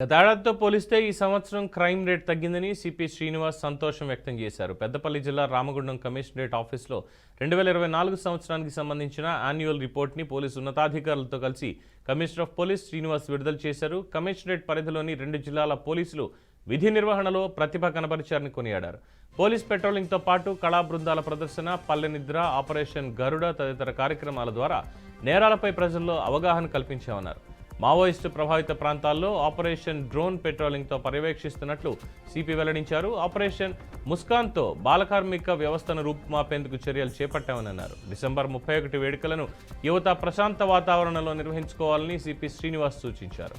గతేడాదితో పోలిస్తే ఈ సంవత్సరం క్రైమ్ రేట్ తగ్గిందని సిపి శ్రీనివాస్ సంతోషం వ్యక్తం చేశారు. పెద్దపల్లి జిల్లా రామగుండం కమిషనరేట్ ఆఫీసులో 2024 సంవత్సరానికి సంబంధించిన యాన్యువల్ రిపోర్ట్ని పోలీసు ఉన్నతాధికారులతో కలిసి కమిషనర్ ఆఫ్ పోలీస్ శ్రీనివాస్ విడుదల చేశారు. కమిషనరేట్ పరిధిలోని 2 జిల్లాల పోలీసులు విధి నిర్వహణలో ప్రతిభ కనబరిచారని కొనియాడారు. పోలీస్ పెట్రోలింగ్తో పాటు కళా బృందాల ప్రదర్శన, పల్లె నిద్ర, ఆపరేషన్ గరుడ తదితర కార్యక్రమాల ద్వారా నేరాలపై ప్రజల్లో అవగాహన కల్పించామన్నారు. మావోయిస్టు ప్రభావిత ప్రాంతాల్లో ఆపరేషన్ డ్రోన్ పెట్రోలింగ్తో పర్యవేక్షిస్తున్నట్లు సిపి వెల్లడించారు. ఆపరేషన్ ముస్కాన్తో బాలకార్మిక వ్యవస్థను రూపుమాపేందుకు చర్యలు చేపట్టామని అన్నారు. డిసెంబర్ 31 వేడుకలను యువత ప్రశాంత వాతావరణంలో నిర్వహించుకోవాలని సిపి శ్రీనివాస్ సూచించారు.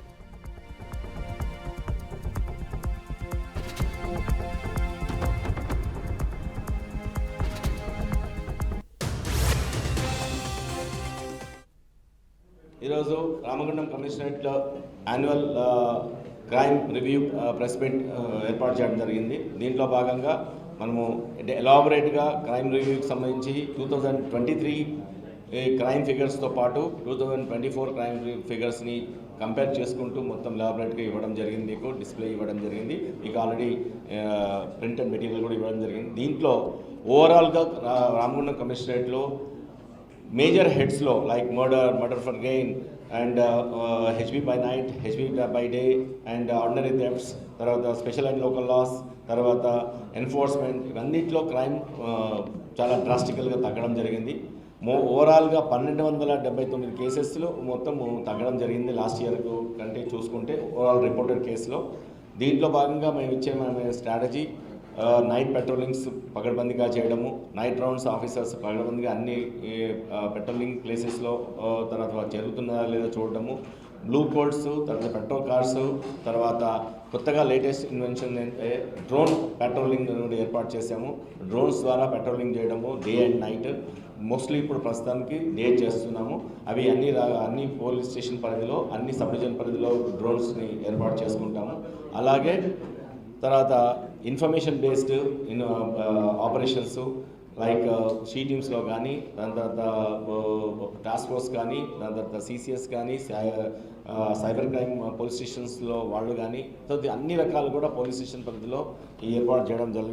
ఈరోజు రామగుండం కమిషనరేట్లో annual crime review press meet ఏర్పాటు చేయడం జరిగింది. దీంట్లో భాగంగా మనము ఎలాబొరేట్గా క్రైమ్ రివ్యూకి సంబంధించి 2023 క్రైమ్ ఫిగర్స్తో పాటు 2024 క్రైమ్ ఫిగర్స్ని కంపేర్ చేసుకుంటూ మొత్తం ఎలాబొరేట్గా ఇవ్వడం జరిగింది. మీకు డిస్ప్లే ఇవ్వడం జరిగింది. మీకు ఆల్రెడీ ప్రింటెడ్ మెటీరియల్ కూడా ఇవ్వడం జరిగింది. దీంట్లో ఓవరాల్గా రామగుండం కమిషనరేట్లో మేజర్ హెడ్స్లో like murder for gain and HB by night, HB by day and ordinary thefts, తర్వాత స్పెషల్ అండ్ లోకల్ లాస్, తర్వాత ఎన్ఫోర్స్మెంట్, ఇవన్నిట్లో క్రైమ్ చాలా డ్రాస్టికల్గా తగ్గడం జరిగింది. ఓవరాల్గా 1279 కేసెస్లో మొత్తం తగ్గడం జరిగింది లాస్ట్ ఇయర్ కంటే చూసుకుంటే ఓవరాల్ రిపోర్టెడ్ కేసులో. దీంట్లో భాగంగా మేము ఇచ్చే స్ట్రాటజీ నైట్ పెట్రోలింగ్స్ పకడ్బందీగా చేయడము, నైట్ రౌండ్స్ ఆఫీసర్స్ పకడ్బందీగా అన్ని పెట్రోలింగ్ ప్లేసెస్లో తర్వాత జరుగుతుందా లేదా చూడడము, బ్లూ కోడ్స్, తర్వాత పెట్రోల్ కార్స్, తర్వాత కొత్తగా లేటెస్ట్ ఇన్వెన్షన్ అంటే డ్రోన్ పెట్రోలింగ్ ఏర్పాటు చేసాము. డ్రోన్స్ ద్వారా పెట్రోలింగ్ చేయడము డే అండ్ నైట్. మోస్ట్లీ ఇప్పుడు ప్రస్తుతానికి డే చేస్తున్నాము. అవి అన్ని పోలీస్ స్టేషన్ పరిధిలో, అన్ని సబ్ డివిజన్ పరిధిలో డ్రోన్స్ని ఏర్పాటు చేసుకుంటాము. అలాగే తర్వాత information based operations like she టీమ్స్లో కానీ, దాని తర్వాత టాస్క్ ఫోర్స్ కానీ, దాని తర్వాత సిసిఎస్ కానీ, సైబర్ క్రైమ్ పోలీస్ స్టేషన్స్లో వాళ్ళు కానీ, అన్ని రకాలు కూడా పోలీస్ స్టేషన్ పరిధిలో ఏర్పాటు చేయడం జరిగింది.